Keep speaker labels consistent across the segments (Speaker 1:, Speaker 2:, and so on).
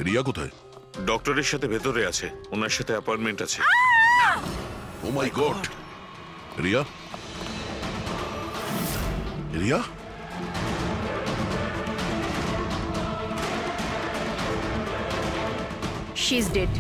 Speaker 1: রিয়া কোথায়?
Speaker 2: ডক্টরের সাথে ভেতরে আছে, ওনার সাথে অ্যাপয়েন্টমেন্ট আছে।
Speaker 1: Oh my god! Riya, Riya,
Speaker 3: she is dead.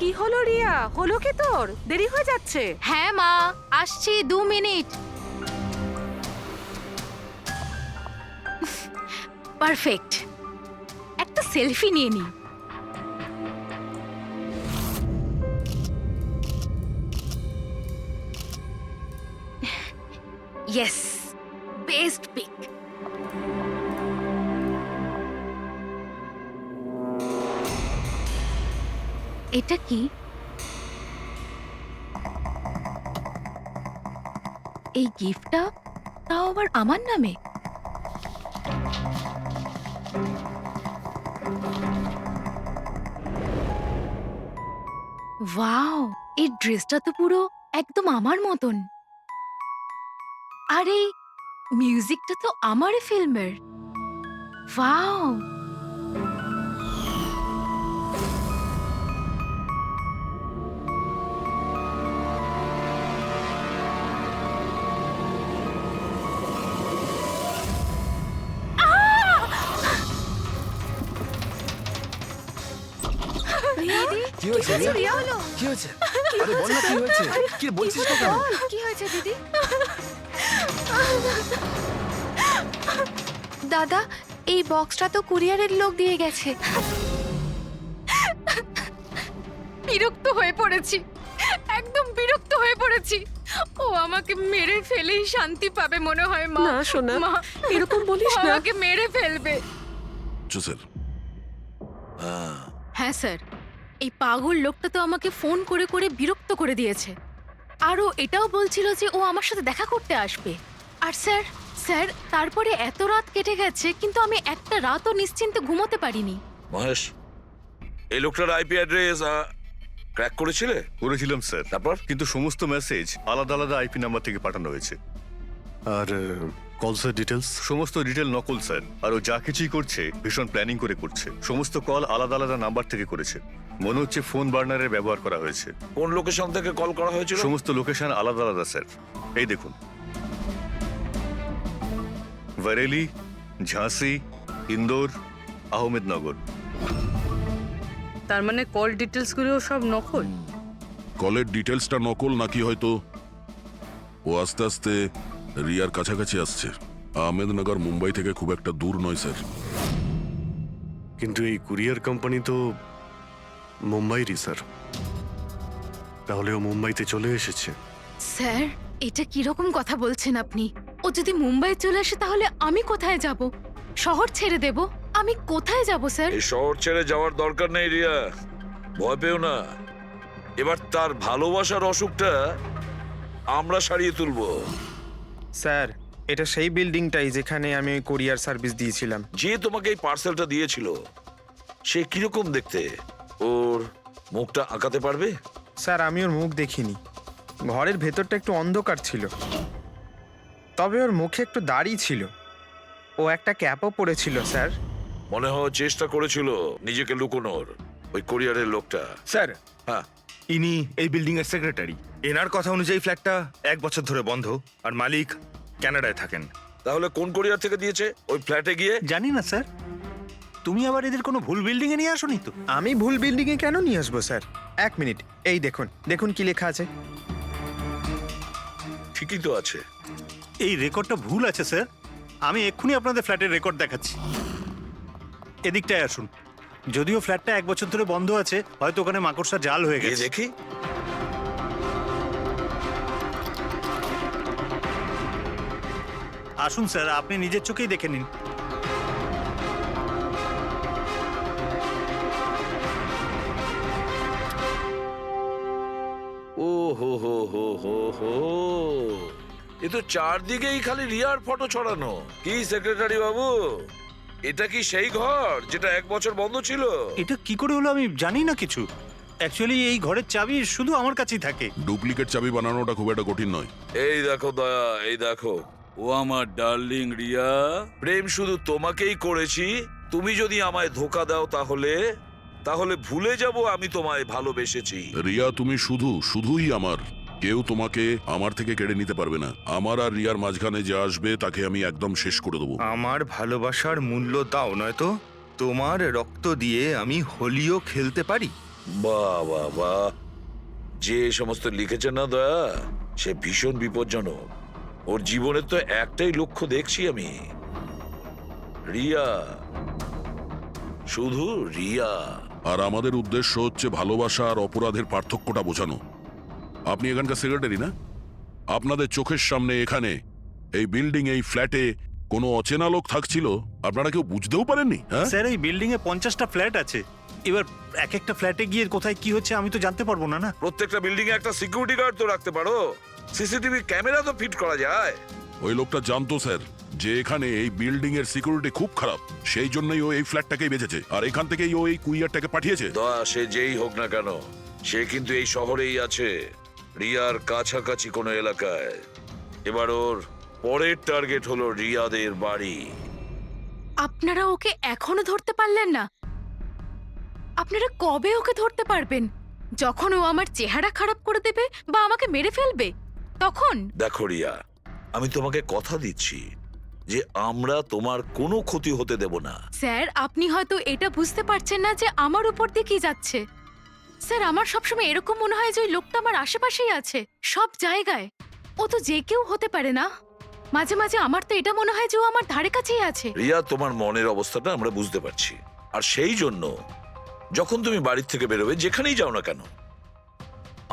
Speaker 4: কি হলো রিয়া? হলো কি তোর? দেরি হয়ে যাচ্ছে।
Speaker 3: হ্যাঁ মা, আসছি 2 মিনিট। পারফেক্ট, একটা সেলফি নিয়ে নি। Yes, best pic. এটা কি? এই গিফটটা তাও আবার আমার নামে। ওয়াও, এই ড্রেসটা তো পুরো একদম আমার মতন। আর এই মিউজিকটা তো আমারই ফিল্মের। ওয়াও,
Speaker 5: কি হয়েছে রিয়া? কি হয়েছে? আরে বল না কি হয়েছে? কি বলছিস না কেন?
Speaker 3: কি হয়েছে দিদি? দাদা, এই বক্সটা তো কুরিয়ারের লোক দিয়ে গেছে। বিরক্ত হয়ে পড়েছি, একদম বিরক্ত হয়ে পড়েছি। ও আমাকে মেরে ফেলেই শান্তি পাবে মনে হয় মা।
Speaker 4: না সোনা,
Speaker 3: মা,
Speaker 4: এরকম বলিস
Speaker 3: ও
Speaker 4: না।
Speaker 3: আমাকে মেরে ফেলবে।
Speaker 1: স্যার।
Speaker 3: হ্যাঁ স্যার, এই পাগল লোকটা তো আমাকে ফোন করে করে বিরক্ত করে দিয়েছে। আর ও এটাও বলছিল যে ও আমার সাথে দেখা করতে আসবে। আর স্যার স্যার তারপরে এত রাত কেটে গেছে, কিন্তু আমি একটা রাতও নিশ্চিন্তে ঘুমোতে পারিনি।
Speaker 2: মহেশ, এই লোকটার আইপি অ্যাড্রেস ক্র্যাক করেছিলে?
Speaker 6: করেছিলাম স্যার,
Speaker 2: তারপর?
Speaker 6: কিন্তু সমস্ত মেসেজ আলাদা আলাদা আইপি নাম্বার থেকে পাঠানো হয়েছে।
Speaker 7: আর কলসের ডিটেলস?
Speaker 6: সমস্ত ডিটেল নকল স্যার। আর ও যা কিছুই করছে ভীষণ প্ল্যানিং করে করছে। সমস্ত কল আলাদা আলাদা নাম্বার থেকে করেছে। মনে হচ্ছে ফোন বার্নারের ব্যবহার করা হয়েছে।
Speaker 2: কোন লোকেশন থেকে কল করা হয়েছিল?
Speaker 6: সমস্ত লোকেশন আলাদা আলাদা স্যার। এই দেখুন, বরেলি, ঝাঁসি, ইন্দোর, আহমেদনগর।
Speaker 4: তার মানে কল ডিটেলস গুলো সব নকল।
Speaker 1: কলের ডিটেলসটা নকল নাকি হয়তো ও আস্তে আস্তে রিয়ার কাছাকাছি আসছে। আহমেদনগর মুম্বাই থেকে খুব একটা দূর নয় স্যার।
Speaker 7: কিন্তু এই কুরিয়ার কোম্পানি তো মুম্বাইরই স্যার। তাহলে ও মুম্বাইতে চলে এসেছে।
Speaker 3: স্যার, এটা কিরকম কথা বলছেন আপনি? ও যদি মুম্বাই চলে আসে তাহলে আমি কোথায় যাব? শহর ছেড়ে দেব? আমি কোথায় যাব স্যার?
Speaker 2: এই শহর ছেড়ে যাওয়ার দরকার নেই রিয়া, ভয় পেও না। এবার তার ভালোবাসার অসুখটা আমরা সারিয়ে তুলবো।
Speaker 5: স্যার, এটা সেই বিল্ডিংটাই যেখানে আমি ওই কোরিয়ার সার্ভিস দিয়েছিলাম।
Speaker 2: যে তোমাকে এই পার্সেলটা দিয়েছিল সে কিরকম দেখতে? ওর মুখটা আঁকাতে পারবে?
Speaker 5: স্যার, আমি ওর মুখ দেখিনি। ঘরের ভেতরটা একটু অন্ধকার ছিল, তবে ওর মুখে একটু দাড়ি ছিল। ও একটা ক্যাপও পরেছিল স্যার।
Speaker 2: মনে হয় চেষ্টা করেছিল নিজেকে লুকোনোর, ওই কোরিয়ারের লোকটা।
Speaker 8: স্যার,
Speaker 2: হ্যাঁ,
Speaker 8: ইনি এই বিল্ডিং এর সেক্রেটারি। এনার কথা অনুযায়ী ফ্ল্যাটটা 1 বছর ধরে বন্ধ, আর মালিক কানাডায় থাকেন।
Speaker 2: তাহলে কোন কোরিয়ার থেকে দিয়েছে? ওই ফ্ল্যাটে গিয়ে?
Speaker 8: জানি না স্যার, তুমি আবার এদের কোনো ভুল বিল্ডিং এ নিয়ে আসোনি তো?
Speaker 5: আমি ভুল বিল্ডিংয়ে কেন নিয়ে আসবো স্যার? 1 মিনিট, এই দেখুন দেখুন কি লেখা আছে।
Speaker 2: ঠিকই তো আছে।
Speaker 7: এই রেকর্ডটা ভুল আছে স্যার। আমি এক্ষুনি আপনাদের ফ্ল্যাটের রেকর্ড দেখাচ্ছি। এদিকটায় আসুন। যদিও ফ্ল্যাটটা 1 বছর ধরে বন্ধ আছে, হয়তো ওখানে মাকড়সা জাল হয়ে
Speaker 2: গিয়ে
Speaker 7: গেছে।
Speaker 2: দেখি।
Speaker 7: আসুন স্যার, আপনি নিজের চোখেই দেখে নিন।
Speaker 2: ও হো হো হো হো হো, এ তো চারদিকেই খালি রিয়ার ফটো ছড়ানো। কি সেক্রেটারি বাবু, এটা কি সেই ঘর যেটা 1 বছর বন্ধ ছিল?
Speaker 7: এটা কি করে হলো আমি জানি না কিছু। অ্যাকচুয়ালি এই ঘরের চাবি শুধু আমার কাছেই থাকে।
Speaker 1: ডুপ্লিকেট চাবি বানানোটা খুব একটা কঠিন নয়।
Speaker 2: এই দেখো দয়া, এই দেখো, ও আমার ডার্লিং রিয়া। প্রেম শুধু তোমাকেই করেছি। তুমি যদি আমায় ধোকা দাও তাহলে ভুলে যাব আমি তোমায় ভালোবেসেছি।
Speaker 1: রিয়া, তুমি শুধুই আমার। কেউ তোমাকে আমার থেকে কেড়ে নিতে পারবে না। আমার আর রিয়ার মাঝখানে যে আসবে তাকে আমি একদম শেষ করে দেবো।
Speaker 8: আমার ভালোবাসার মূল্য দাও, নয়তো তোমার রক্ত দিয়ে আমি হোলিও খেলতে পারি।
Speaker 2: বাহ বাহ বাহ, যে সমস্ত লিখেছে না দয়া, সে ভীষণ বিপজ্জনক। ওর জীবনের তো একটাই লক্ষ্য দেখছি আমি, রিয়া, শুধু রিয়া।
Speaker 1: আর আমাদের উদ্দেশ্য হচ্ছে ভালোবাসা আর অপরাধের পার্থক্যটা বোঝানো। আপনি এখানকার সেক্রেটারি না? আপনাদের চোখের সামনে এখানে এই বিল্ডিং, এই ফ্ল্যাটে কোনো অচেনা লোক থাকছিল, আপনারা কেউ বুঝতেও পারেননি? হ্যাঁ
Speaker 7: স্যার, এই বিল্ডিং এ 50টা ফ্ল্যাট আছে। এবার এক একটা ফ্ল্যাটে গিয়ে কোথায় কি হচ্ছে আমি তো জানতে পারবো না। না,
Speaker 2: প্রত্যেকটা বিল্ডিং এ একটা সিকিউরিটি গার্ড তো রাখতে পারো, সিসিটিভি ক্যামেরা তো ফিট করা যায়।
Speaker 1: ওই লোকটা জানতো স্যার যে এখানে এই বিল্ডিং এর সিকিউরিটি খুব খারাপ, সেই জন্যই ও এই ফ্ল্যাটটাকেই বেঁচেছে, আর এখান থেকেই ও এই কুইয়ারটাকে পাঠিয়েছে।
Speaker 2: দয়া, সে যেই হোক না কেন, সে কিন্তু এই শহরেই আছে, রিয়ার কাছাকাছি কোনো এলাকায়। এবার ওর পরের টার্গেট হলো রিয়াদের বাড়ি।
Speaker 3: আপনারা ওকে এখনো ধরতে পারলেন না? আপনারা কবে ওকে ধরতে পারবেন? যখন ও আমার চেহারা খারাপ করে দেবে বা আমাকে মেরে ফেলবে তখন?
Speaker 2: দেখো রিয়া, আমি তোমাকে কথা দিচ্ছি যে আমরা তোমার কোনো ক্ষতি হতে দেব না।
Speaker 3: স্যার, আপনি হয়তো এটা বুঝতে পারছেন না যে আমার উপর দিয়ে কি যাচ্ছে। স্যার, আমার সবসময় এরকম মনে হয় যে ওই লোকটা আমার আশেপাশেই আছে, সব জায়গায়। ও তো যে কেউ হতে পারে না। মাঝে মাঝে আমার তো এটা মনে হয় যে ও আমার ধারে কাছেই আছে।
Speaker 2: রিয়া, তোমার মনের অবস্থাটা আমরা বুঝতে পারছি, আর সেই জন্য যখন তুমি বাড়ির থেকে বেরোবে, যেখানেই যাও না কেন,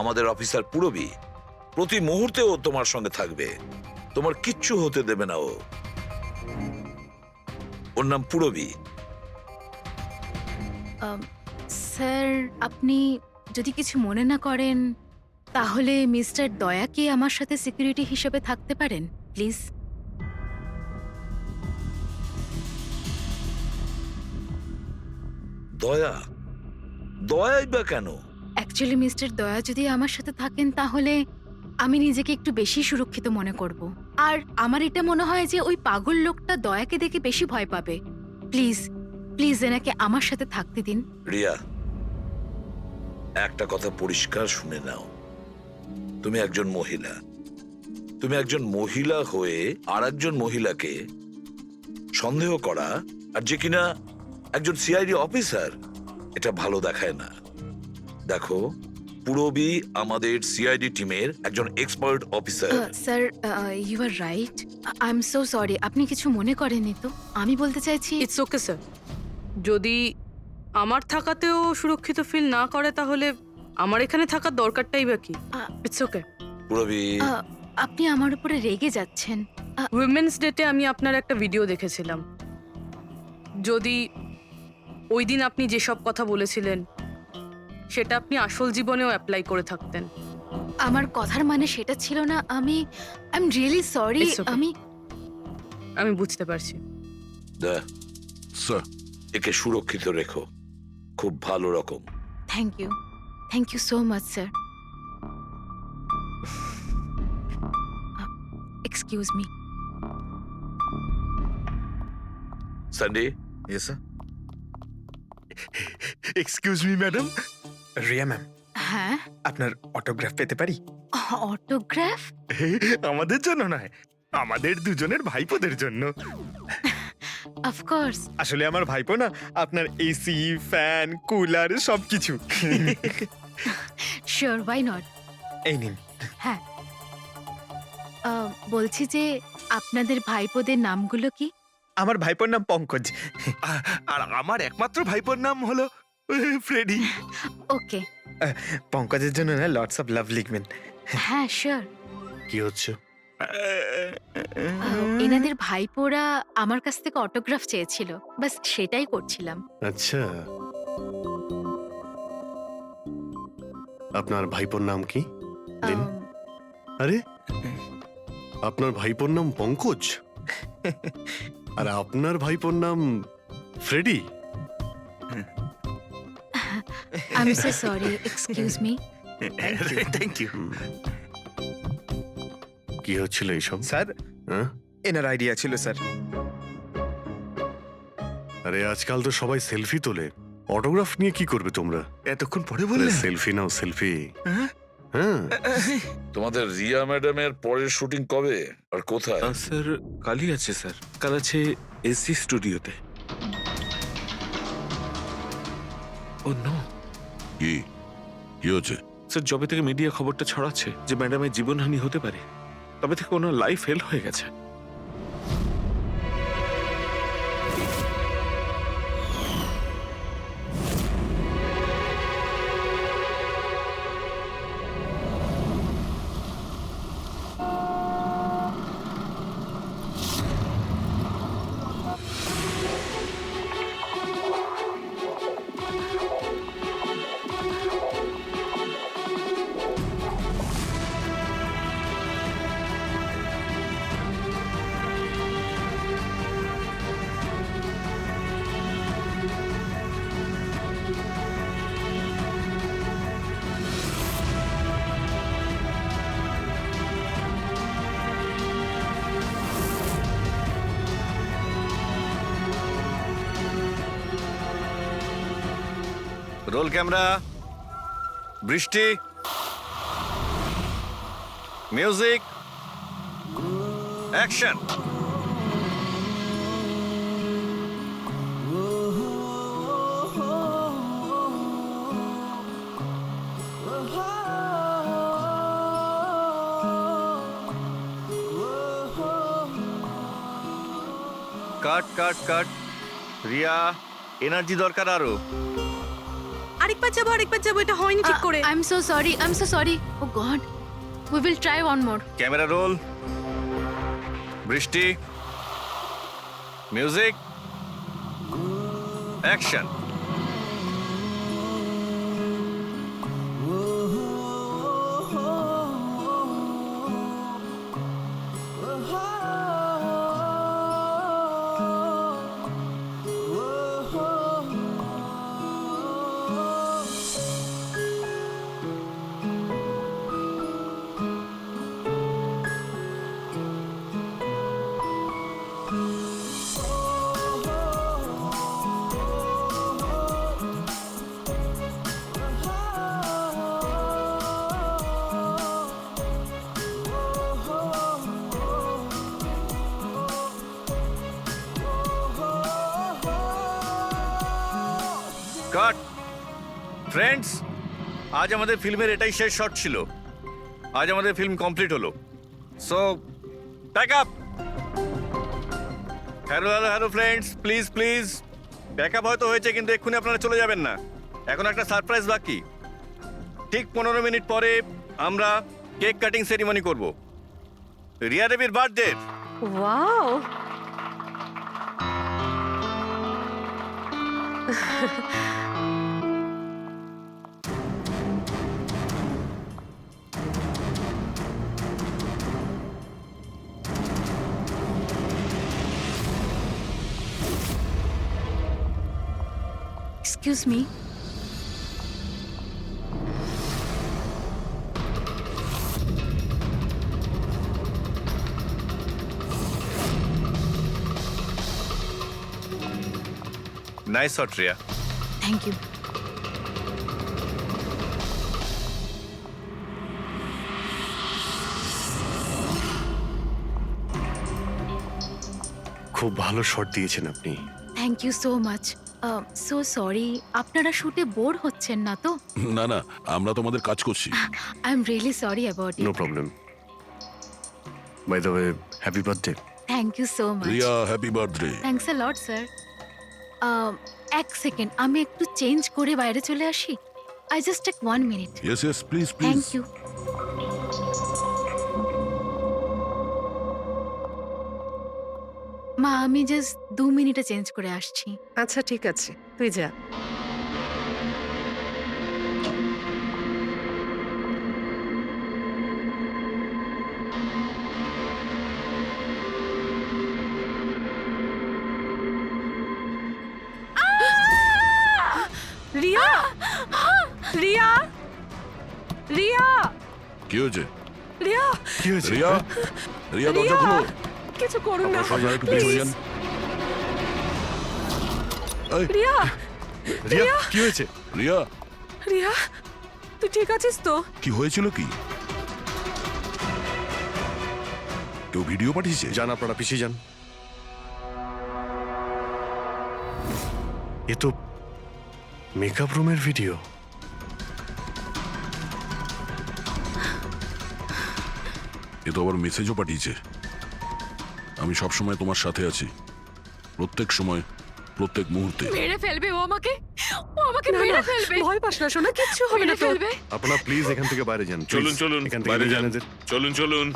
Speaker 2: আমাদের অফিসার পুরবী প্রতি মুহূর্তে ও তোমার সঙ্গে থাকবে। তোমার কিচ্ছু হতে দেবে না ও। ওর নাম পুরবী।
Speaker 3: স্যার, আপনি যদি কিছু মনে না করেন তাহলে মিস্টার দয়াকে আমার সাথে সিকিউরিটি হিসেবে থাকতে পারেন, প্লিজ।
Speaker 2: দয়া? দয়াই বা কেন?
Speaker 3: অ্যাকচুয়ালি মিস্টার দয়া যদি আমার সাথে থাকেন তাহলে আমি নিজেকে একটু বেশি সুরক্ষিত মনে করব। আর আমার এটা মনে হয় যে ওই পাগল লোকটা দয়াকে দেখে বেশি ভয় পাবে। প্লিজ প্লিজ এনাকে আমার সাথে থাকতে দিন।
Speaker 2: রিয়া, একটা কথা পরিষ্কার শুনে নাও, তুমি একজন মহিলা। তুমি একজন মহিলা হয়ে আর একজন মহিলাকে সন্দেহ করা, আর যে কিনা একজন সিআইডি অফিসার, এটা ভালো দেখায় না। দেখো, পুরবী আমাদের সিআইডি টিমের একজন expert officer.
Speaker 3: Sir, you are right. I am so sorry. আপনি কিছু মনে করেননি তো? আমি বলতে চাইছি,
Speaker 4: ইটস ওকে স্যার। যদি আমার থাকাতেও সুরক্ষিত ফিল না করে তাহলে আমার এখানে থাকার দরকারটাই বা কি? It's okay.
Speaker 2: পুরবী,
Speaker 3: আপনি আমার উপরে রেগে যাচ্ছেন।
Speaker 4: উইমেন্স ডেতে আমি আপনার একটা ভিডিও দেখেছিলাম। যদি ওই দিন আপনি যেসব কথা বলেছিলেন সেটা আপনি আসল জীবনেও অ্যাপ্লাই করে থাকতেন।
Speaker 3: আমার কথার মানে সেটা ছিল না। I am really sorry.
Speaker 4: It's okay. আমি বুঝতে পারছি।
Speaker 2: দয়া,
Speaker 1: স্যার,
Speaker 2: একে সুরক্ষিত রেখো, খুব ভালো রকম।
Speaker 3: Thank you so much sir. Excuse me.
Speaker 2: Sunday,
Speaker 8: yes sir. Excuse me madam.
Speaker 5: Riya ma'am,
Speaker 3: হ্যাঁ,
Speaker 5: আপনার অটোগ্রাফ পেতে পারি?
Speaker 3: অটোগ্রাফ?
Speaker 8: আমাদের জন্য নয়, আমাদের দুজনের ভাইপোদের জন্য।
Speaker 3: অফকোর্স।
Speaker 5: আসলে আমার ভাইপো না আপনার এসি, ফ্যান, কুলার সবকিছু।
Speaker 3: Sure, why not.
Speaker 5: এই নিন।
Speaker 3: হ্যাঁ, বলছি যে আপনাদের ভাইপোদের নামগুলো কি?
Speaker 5: আমার ভাইপোর নাম পঙ্কজ।
Speaker 8: আর আমার একমাত্র ভাইপোর নাম হলো ফ্রেডি।
Speaker 3: ওকে,
Speaker 5: পঙ্কজের জন্য না লটস অফ লাভ লিখবেন।
Speaker 3: হ্যাঁ শিওর।
Speaker 8: কি হচ্ছে?
Speaker 3: এনাদের ভাইপোরা আমার কাছ থেকে অটোগ্রাফ চেয়েছিল, বাস সেটাই করছিলাম।
Speaker 9: আচ্ছা, আপনার ভাইপোর নাম কি? দিন।
Speaker 3: আম,
Speaker 9: আরে, আপনার ভাইপোর নাম পঙ্কজ আর আপনার ভাইপোর নাম Freddie
Speaker 3: I am so sorry, excuse me.
Speaker 8: Thank you.
Speaker 9: কি হচ্ছিল এইসব?
Speaker 5: স্যার,
Speaker 9: হ্যাঁ?
Speaker 5: এনার আইডিয়া ছিল স্যার।
Speaker 9: আরে আজকাল তো সবাই সেলফি তোলে, অটোগ্রাফ নিয়ে কি করবে তোমরা?
Speaker 8: এতক্ষণ পরে বললে?
Speaker 9: সেলফি নাও, সেলফি।
Speaker 8: হ্যাঁ?
Speaker 9: হ্যাঁ,
Speaker 2: তোমাদের রিয়া ম্যাডামের পরের শুটিং কবে আর কোথায়?
Speaker 10: স্যার কালই আছে স্যার, কাল আছে এসি স্টুডিওতে। ও নো
Speaker 1: কি কি হচ্ছে?
Speaker 10: স্যার, যবে থেকে মিডিয়া খবরটা ছড়াচ্ছে যে ম্যাডামের জীবনহানি হতে পারে, তবে থেকে ওনার লাইফ ফেল হয়ে গেছে।
Speaker 6: রোল ক্যামেরা, বৃষ্টি, music, action. Cut cut cut. Riya, energy দরকার আরো।
Speaker 4: আরেকবার যাবো, এটা হয়নি ঠিক করে।
Speaker 3: I am so sorry, I am so sorry. Oh God, we will try one more.
Speaker 6: Camera roll, বৃষ্টি, মিউজিক, অ্যাকশন। কাট। ফ্রেন্ডস, আজ আমাদের ফিল্মের এটাই শেষ শট ছিল। আজ আমাদের ফিল্ম কমপ্লিট হলো। So pack up. Hello hello hello friends, please please pack up হয়তো হয়েছে, কিন্তু এক্ষুনি আপনারা চলে যাবেন না। এখন একটা সারপ্রাইজ বাকি। ঠিক 15 মিনিট পরে আমরা কেক কাটিং সেরিমনি করব রিয়া দেবীর birthday.
Speaker 4: Wow,
Speaker 3: excuse me.
Speaker 6: Nice shot Riya.
Speaker 3: Thank you.
Speaker 9: খুব ভালো শট দিয়েছেন আপনি।
Speaker 3: Thank you so much. So sorry, আপনারা শুটে বোর হচ্ছেন না তো?
Speaker 1: না না, আমরা তোমাদের কাজ করছি।
Speaker 3: I am really sorry about
Speaker 9: no
Speaker 3: it.
Speaker 9: Problem. By the way, happy birthday.
Speaker 3: Thank you so much.
Speaker 1: Riya, happy birthday.
Speaker 3: Thanks a lot sir. এক সেকেন্ড, আমি একটু চেঞ্জ করে বাইরে চলে আসি। I just take 1 minute.
Speaker 1: Yes yes, please please.
Speaker 3: Thank you. মা, আমি just 2 মিনিটে চেঞ্জ করে আসছি।
Speaker 11: আচ্ছা ঠিক আছে, তুই যা।
Speaker 4: রিয়া রিয়া রিয়া
Speaker 1: কি হয়েছে?
Speaker 4: রিয়া
Speaker 9: কি হয়েছে?
Speaker 1: রিয়া, রিয়া দরজা
Speaker 4: রিয়া,
Speaker 1: খুলো।
Speaker 4: কিছু করুন না
Speaker 1: আপনারা সবাই একটু পিছনে যান। এই,
Speaker 4: রিয়া
Speaker 9: রিয়া কি হয়েছে?
Speaker 1: রিয়া,
Speaker 4: রিয়া তুই ঠিক আছিস তো?
Speaker 1: কি হয়েছিল কি? কেউ ভিডিও পাঠিয়েছে?
Speaker 9: যান আপনারা পিছিয়ে যান। এ তো মেকআপ রুমের ভিডিও।
Speaker 1: এ তো আবার মেসেজও পাঠিয়েছে। আমি সব সময় তোমার সাথে আছি, প্রত্যেক সময়, প্রত্যেক মুহূর্তে।
Speaker 3: মেরে ফেলবে ও আমাকে, ও আমাকে
Speaker 11: না,
Speaker 3: মেরে
Speaker 11: না,
Speaker 3: ফেলবে,
Speaker 11: ভয় পাস না শোনা, কিচ্ছু হবে না
Speaker 3: মেরে
Speaker 11: তোর।
Speaker 3: ফেলবে।
Speaker 9: আপনারা প্লিজ এখান থেকে বাইরে যান।
Speaker 10: চলুন
Speaker 9: please।
Speaker 10: চলুন
Speaker 9: এখান থেকে
Speaker 10: বাইরে
Speaker 9: বেরিয়ে
Speaker 10: যান।
Speaker 9: যান এদের।
Speaker 10: চলুন চলুন।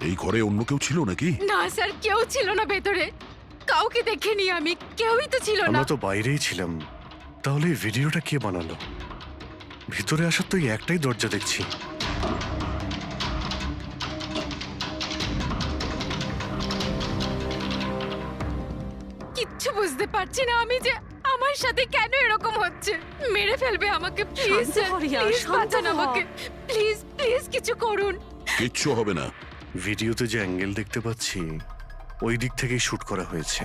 Speaker 1: এই ঘরে অন্য কেউ ছিল নাকি?
Speaker 3: না স্যার, কেউ ছিল না ভেতরে, কাউকে দেখিনি আমি, কেউই তো ছিল না।
Speaker 9: আমরা তো বাইরেই ছিলাম। তাহলে এই ভিডিওটা কে বানালো? ভিতরে আসার তো এই একটাই দরজা দেখছি।
Speaker 3: কিচ্ছু বুঝতে পারছি না আমি যে আমার সাথে কেন এরকম হচ্ছে। মেরে ফেলবে আমাকে, প্লিজ
Speaker 11: শান্ত
Speaker 3: স্যার,
Speaker 11: হ রিয়া,
Speaker 3: প্লিজ
Speaker 11: শান্ত
Speaker 3: বাঁচান
Speaker 11: হ।
Speaker 3: আমাকে, প্লিজ প্লিজ কিছু করুন।
Speaker 1: কিচ্ছু হবে না।
Speaker 9: ভিডিওতে যে অ্যাঙ্গেল দেখতে পাচ্ছি ওই দিক থেকেই শুট করা হয়েছে।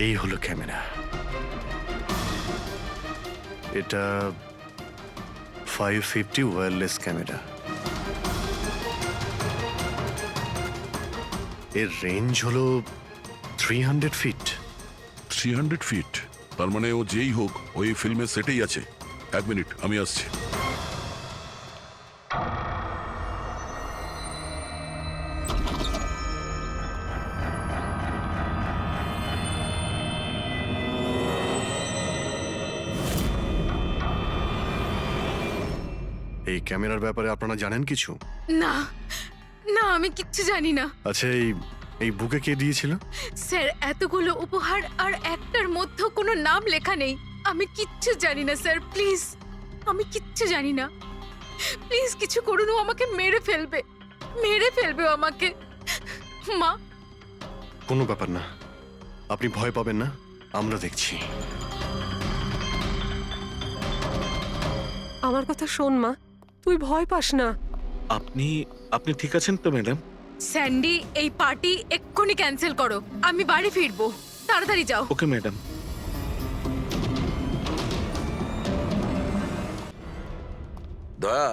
Speaker 9: এই হলো ক্যামেরা। এটা 550 ওয়্যারলেস ক্যামেরা। এর রেঞ্জ হলো 300 ফিট।
Speaker 1: 300 ফিট? তার মানে ও যেই হোক ওই ফিল্মের সেটেই আছে। এক মিনিট, আমি আসছি।
Speaker 9: এই ক্যামেরার ব্যাপারে আপনারা জানেন কিছু?
Speaker 3: না না, আমি কিচ্ছু জানি না
Speaker 9: আচ্ছা, এই বুকে কে দিয়েছিল?
Speaker 3: স্যার। এতগুলো উপহার আর একটার মধ্যে কোনো নাম লেখা নেই। আমি কিচ্ছু জানি না স্যার, প্লিজ, আমি কিচ্ছু জানি না। প্লিজ কিছু করুন, ও আমাকে মেরে ফেলবে, মেরে ফেলবে ও আমাকে। মা,
Speaker 9: কোনো ব্যাপার না, আপনি ভয় পাবেন না, আমরা দেখছি।
Speaker 11: আমার কথা শোন মা, তুই ভয় পাস না।
Speaker 10: আপনি আপনি ঠিক আছেন তো ম্যাডাম?
Speaker 3: স্যান্ডি, এই পার্টি এক্ষুনি ক্যান্সেল করো, আমি বাড়ি ফিরবো, তাড়াতাড়ি যাও।
Speaker 10: Okay madam.
Speaker 2: দয়া,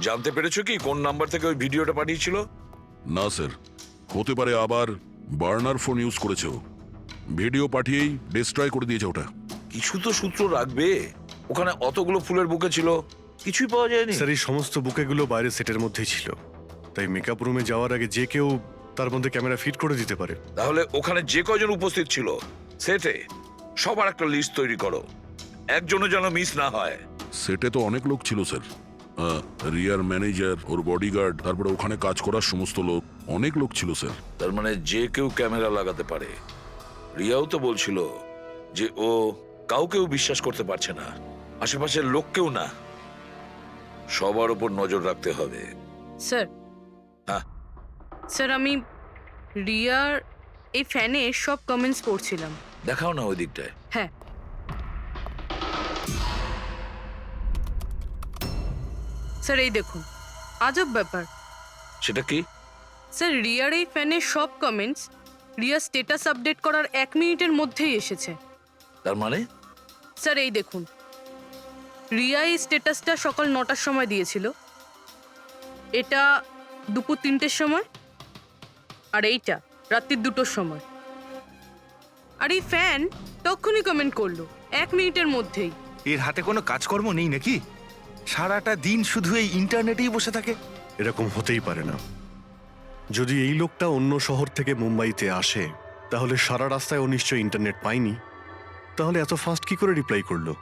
Speaker 2: জানতে পেরেছো কি কোন নাম্বার থেকে ওই ভিডিওটা পাঠিয়েছিল?
Speaker 1: না স্যার, হতে পারে আবার বার্নার ফোন ইউজ করেছে ও। ভিডিও পাঠিয়েই ডিস্ট্রয় করে দিয়েছে ওটা।
Speaker 2: কিছু তো সূত্র রাখবে। ওখানে অতগুলো ফুলের বুকে ছিল, কিছুই পাওয়া যায়নি।
Speaker 9: স্যার, এই সমস্ত বুকেগুলো বাইরে সেটের মধ্যেই ছিল, তাই মেকআপ রুমে যাওয়ার আগে যে কেউ তার মধ্যে ক্যামেরা ফিট করে দিতে পারে।
Speaker 2: তাহলে ওখানে যে কয়জন উপস্থিত ছিল সেটে সবার একটা লিস্ট তৈরি করো, একজনও যেন মিস না হয়।
Speaker 1: সেটে তো অনেক লোক ছিল স্যার। রিয়ার ম্যানেজার, ওর বডিগার্ড, তারপরে ওখানে কাজ করার সমস্ত লোক, অনেক লোক ছিল স্যার।
Speaker 2: তার মানে যে কেউ ক্যামেরা লাগাতে পারে। রিয়াও তো বলছিল যে ও কাউকেও বিশ্বাস করতে পারছে না, আশেপাশের লোককেও না, সবার উপর নজর রাখতে হবে।
Speaker 4: স্যার,
Speaker 2: হ্যাঁ।
Speaker 4: স্যার আমি রিয়ার এই ফ্যানে সব কমেন্টস পড়ছিলাম।
Speaker 2: দেখাও না ওই দিকটায়।
Speaker 4: হ্যাঁ, স্যার এই দেখুন, আজব ব্যাপার।
Speaker 2: সেটা কি?
Speaker 4: স্যার, রিয়ার এই ফ্যানে সব কমেন্টস রিয়া স্ট্যাটাস আপডেট করার 1 মিনিটের মধ্যেই এসেছে।
Speaker 2: তার মানে
Speaker 4: স্যার এই দেখুন, রিয়া এই স্ট্যাটাসটা সকাল 9টার সময় দিয়েছিল, এটা দুপুর 3টের সময়, আর এইটা রাত্রির 2টোর সময়। আর এই ফ্যান তখনই কমেন্ট করলো 1 মিনিটের মধ্যেই।
Speaker 8: এর হাতে কোনো কাজকর্ম নেই নাকি? সারাটা দিন শুধু এই ইন্টারনেটেই বসে থাকে।
Speaker 9: এরকম হতেই পারে না। যদি এই লোকটা অন্য শহর থেকে মুম্বাইতে আসে, তাহলে সারা রাস্তায় ও নিশ্চয়ই ইন্টারনেট পায়নি। তাহলে এত ফাস্ট কি করে রিপ্লাই করলো?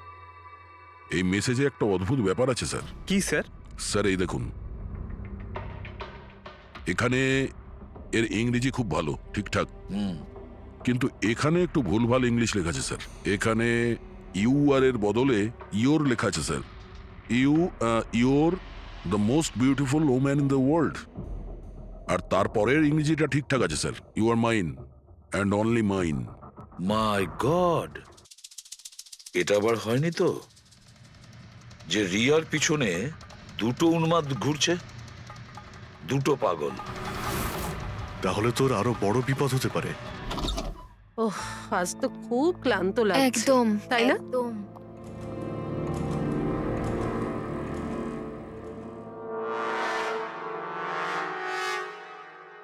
Speaker 1: এই মেসেজে একটা অদ্ভুত ব্যাপার আছে স্যার।
Speaker 5: কি স্যার?
Speaker 1: স্যার এই দেখুন, এখানে এর ইংরেজি খুব ভালো, ঠিকঠাক, কিন্তু এখানে একটু ভুলভাল ইংলিশ লেখা আছে স্যার। এখানে ইউ আর এর বদলে ইয়োর লেখা আছে sir. You're the most beautiful woman in the world. আর তারপরের ইংরেজিটা ঠিকঠাক আছে sir, you are mine and only mine.
Speaker 2: My god, এটা আবার হয়নি তো যে রিয়ার পিছনে দুটো উন্মাদ ঘুরছে, দুটো পাগল।
Speaker 9: তাহলে তোর আরো বড় বিপদ হতে পারে।
Speaker 11: ওহ, আজ তো খুব ক্লান্ত লাগছে।
Speaker 3: একদম
Speaker 11: তাই না?
Speaker 3: একদম।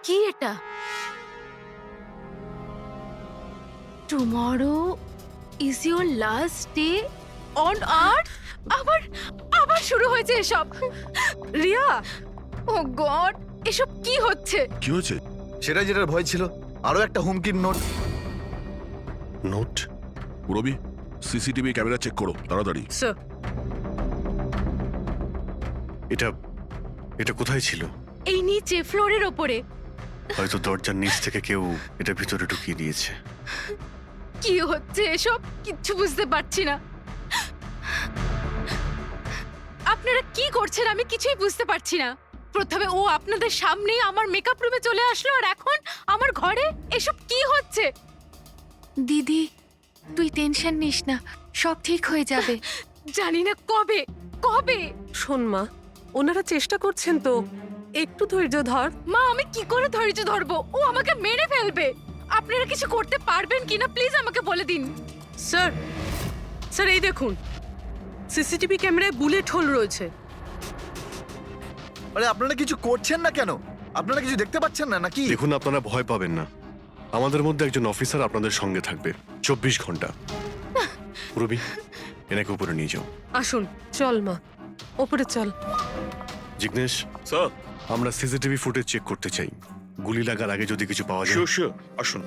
Speaker 3: কি এটা? Tomorrow is your last day on earth. আবার আবার শুরু হয়েছে এসব। রিয়া, ও গড, এসব কি হচ্ছে?
Speaker 1: কি হয়েছে?
Speaker 12: সেটাই যেটার ভয় ছিল, আরো একটা হুমকির নোট।
Speaker 9: নোট?
Speaker 1: রবি, সিসিটিভি ক্যামেরা চেক করো তাড়াতাড়ি।
Speaker 4: স্যার,
Speaker 9: এটা এটা কোথায় ছিল?
Speaker 3: এই নিচে ফ্লোরের ওপরে।
Speaker 9: হয়তো দরজার নিচ থেকে কেউ এটা ভিতরে ঢুকিয়ে দিয়েছে।
Speaker 3: কি হচ্ছে এসব? কিচ্ছু বুঝতে পারছি না। আপনারা কি করছেন আমি কিছুই বুঝতে পারছি না। প্রথমে ও আপনাদের সামনেই আমার মেকআপ রুমে চলে আসলো, আর এখন আমার ঘরে এসব কি হচ্ছে?
Speaker 13: দিদি, তুই টেনশন নিস না, সব ঠিক হয়ে যাবে।
Speaker 3: জানি না কবে কবে।
Speaker 11: শোন মা, ওনারা চেষ্টা করছেন তো, একটু ধৈর্য ধর।
Speaker 3: মা, আমি কি করে ধৈর্য ধরবো? ও আমাকে মেরে ফেলবে। আপনারা কিছু করতে পারবেন কিনা প্লিজ আমাকে বলে দিন।
Speaker 4: স্যার, স্যার এই দেখুন, সিসিটিভি ক্যামেরায় বুলেট হোল রয়েছে।
Speaker 12: আরে আপনারা কিছু করছেন না কেন? আপনারা কিছু দেখতে পাচ্ছেন না নাকি?
Speaker 9: দেখুন, আপনারা ভয় পাবেন না। আমাদের মধ্যে একজন অফিসার আপনাদের সঙ্গে থাকবে 24 ঘন্টা। রবি, এনাকে উপরে নিয়ে যাও।
Speaker 4: আসুন।
Speaker 11: চল মা, ওপরে চল।
Speaker 9: জিগ্নেশ,
Speaker 10: স্যার,
Speaker 9: আমরা সিসিটিভি ফুটেজ চেক করতে চাই। গুলি লাগার আগে যদি কিছু পাওয়া যায়।
Speaker 10: শিওর শিওর, আসুন।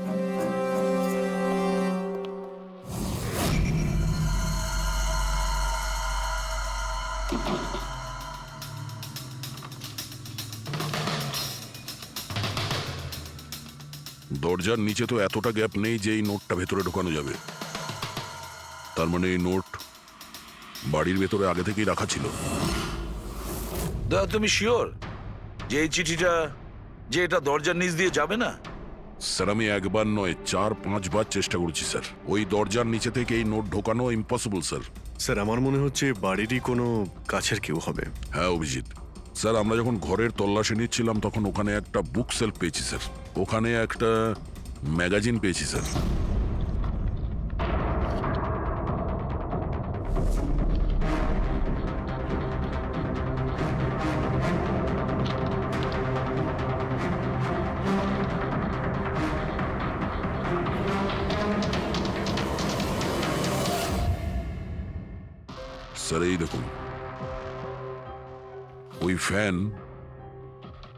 Speaker 1: দরজার নিচে তো এতটা গ্যাপ নেই যে এই নোটটা ভেতরে ঢোকানো যাবে। তার মানে এই নোট বাড়ির ভেতরে আগে থেকেই রাখা ছিল।
Speaker 2: দাদা, তুমি শিওর যে এই চিঠিটা, যে এটা দরজার নিচ দিয়ে যাবে না?
Speaker 1: স্যার, আমি একবার নয় 4-5 বার চেষ্টা করেছি স্যার। ওই দরজার নিচে থেকে এই নোট ঢোকানো ইম্পসিবল স্যার।
Speaker 9: স্যার, আমার মনে হচ্ছে বাড়িরই কোনো কাছের কেউ হবে।
Speaker 1: হ্যাঁ অভিজিৎ স্যার, আমরা যখন ঘরের তল্লাশি নিচ্ছিলাম তখন ওখানে একটা বুক সেলফ পেয়েছি স্যার। ওখানে একটা ম্যাগাজিন পেয়েছি স্যার। স্যার এই দেখুন, ওই ফ্যান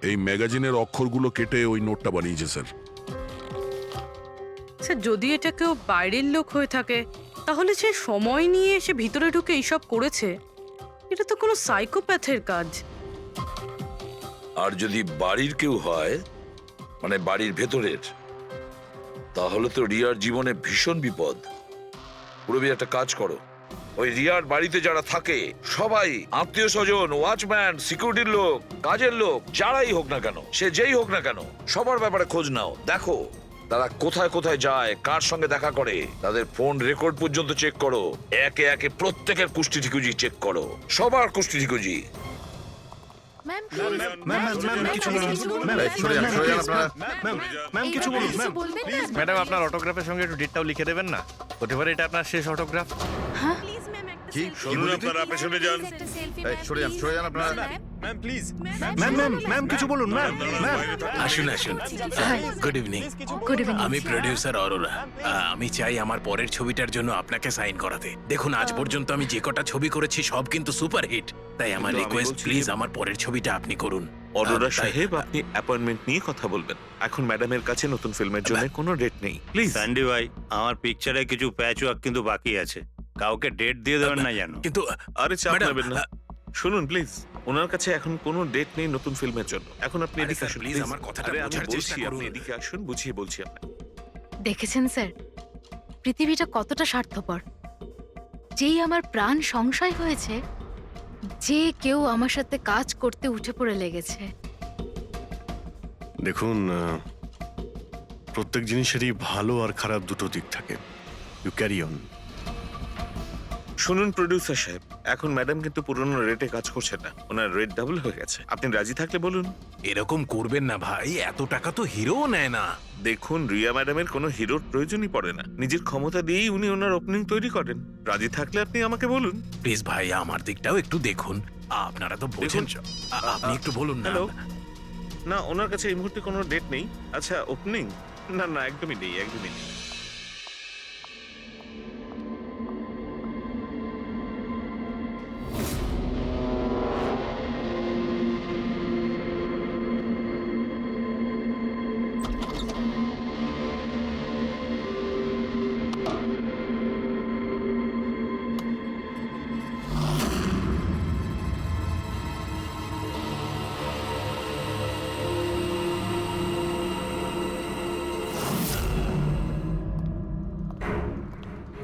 Speaker 1: এই ম্যাগাজিনের অক্ষরগুলো কেটে ওই নোটটা বানিয়েছে স্যার।
Speaker 4: স্যার, যদি এটা কেউ বাইরের লোক হয়ে থাকে তাহলে সে সময় নিয়ে এসে ভিতরে ঢুকে এইসব করেছে। এটা তো কোনো সাইকোপ্যাথের কাজ।
Speaker 2: আর যদি বাড়ির কেউ হয়, মানে বাড়ির ভেতরের, তাহলে তো রিয়ার জীবনে ভীষণ বিপদ। পুরবি, একটা কাজ করো, ওই রিয়ার বাড়িতে যারা থাকে সবাই, আত্মীয় স্বজন, ওয়াচম্যান, সিকিউরিটির লোক, কাজের লোক, যারাই হোক না কেন, সে যেই হোক না কেন, সবার ব্যাপারে খোঁজ নাও। দেখো তারা কোথায় কোথায় যায়, কার সঙ্গে দেখা করে, তাদের ফোন রেকর্ড পর্যন্ত চেক করো। একে একে প্রত্যেকের কুষ্টি ঠিকুজি চেক করো, সবার কুষ্টি ঠিকুজি।
Speaker 3: ম্যাম,
Speaker 6: ম্যাম কিছু বলুন। ম্যাডাম, আপনার অটোগ্রাফের সঙ্গে একটু ডেটটাও লিখে দেবেন না? হতে পারে এটা আপনার শেষ অটোগ্রাফ।
Speaker 12: কি
Speaker 1: শুনুন, আপনারা পেছনে যান।
Speaker 12: সরে যান আপনারা।
Speaker 7: ম্যাম কিছু বলুন। ম্যাম
Speaker 14: আসুন আসুন। Good evening.
Speaker 3: Good evening.
Speaker 14: আমি প্রোডিউসার অরোরা। আমি চাই আমার পরের ছবিটার জন্য আপনাকে সাইন করাতে। দেখুন, আজ পর্যন্ত আমি যে কটা ছবি করেছি সব কিন্তু সুপারহিট। তাই আমার
Speaker 10: কিন্তু আমি
Speaker 14: রিকোয়েস্ট,
Speaker 10: বলছি
Speaker 14: প্লিজ
Speaker 10: যে-
Speaker 14: আমার পরের ছবিটা আপনি করুন।
Speaker 10: অরোরা
Speaker 14: তাই-
Speaker 10: সাহেব, আপনি অ্যাপয়েন্টমেন্ট নিয়ে কথা বলবেন। এখন ম্যাডামের কাছে নতুন ফিল্মের জন্য কোনো ডেট নেই, প্লিজ।
Speaker 7: স্যান্ডি ভাই, আমার পিকচারে কিছু প্যাচ ওয়ার্ক কিন্তু বাকি আছে। কাউকে ডেট দিয়ে দেবেন না জানো।
Speaker 14: কিন্তু
Speaker 10: আরে চাপ
Speaker 14: ম্যাডাম,
Speaker 10: নেবেন না। শুনুন প্লিজ, ওনার কাছে এখন কোনো ডেট নেই নতুন ফিল্মের জন্য। এখন আপনি
Speaker 14: আরে
Speaker 10: এদিকে
Speaker 14: স্যার,
Speaker 10: আসুন
Speaker 14: প্লিজ
Speaker 10: প্লিজ।
Speaker 14: আমার কথাটা
Speaker 10: আরে আমি
Speaker 14: বোঝার
Speaker 10: বলছি,
Speaker 14: চেষ্টা করুন।
Speaker 10: আপনি এদিকে আসুন, বুঝিয়ে বলছি আপনাকে।
Speaker 3: দেখেছেন স্যার, পৃথিবীটা কতটা স্বার্থপর। যেই আমার প্রাণ সংশয় হয়েছে যে কেউ আমার সাথে কাজ করতে উঠে পড়ে লেগেছে।
Speaker 9: দেখুন, প্রত্যেক জিনিসেরই ভালো আর খারাপ দুটো দিক থাকে। You carry on.
Speaker 10: শুনুন প্রডিউসার সাহেব, এখন ম্যাডাম কিন্তু পুরনো রেটে কাজ করছে না, ওনার রেট ডাবল হয়ে গেছে। আপনি রাজি থাকলে বলুন।
Speaker 14: এরকম করবেন না ভাই, এত টাকা তো হিরোও নেয় না।
Speaker 10: দেখুন, রিয়া ম্যাডামের কোনো হিরোর প্রয়োজনই পড়ে না, নিজের ক্ষমতা দিয়েই উনি ওনার ওপেনিং তৈরি করেন। রাজি থাকলে আপনি আমাকে বলুন।
Speaker 14: প্লিজ ভাই, আমার দিকটাও একটু দেখুন। আপনারা তো বোঝেন। আপনি একটু বলুন না।
Speaker 10: হ্যালো, না ওনার কাছে এই মুহূর্তে কোনো ডেট নেই। আচ্ছা, ওপেনিং? না না, একদমই নেই, একদমই নেই।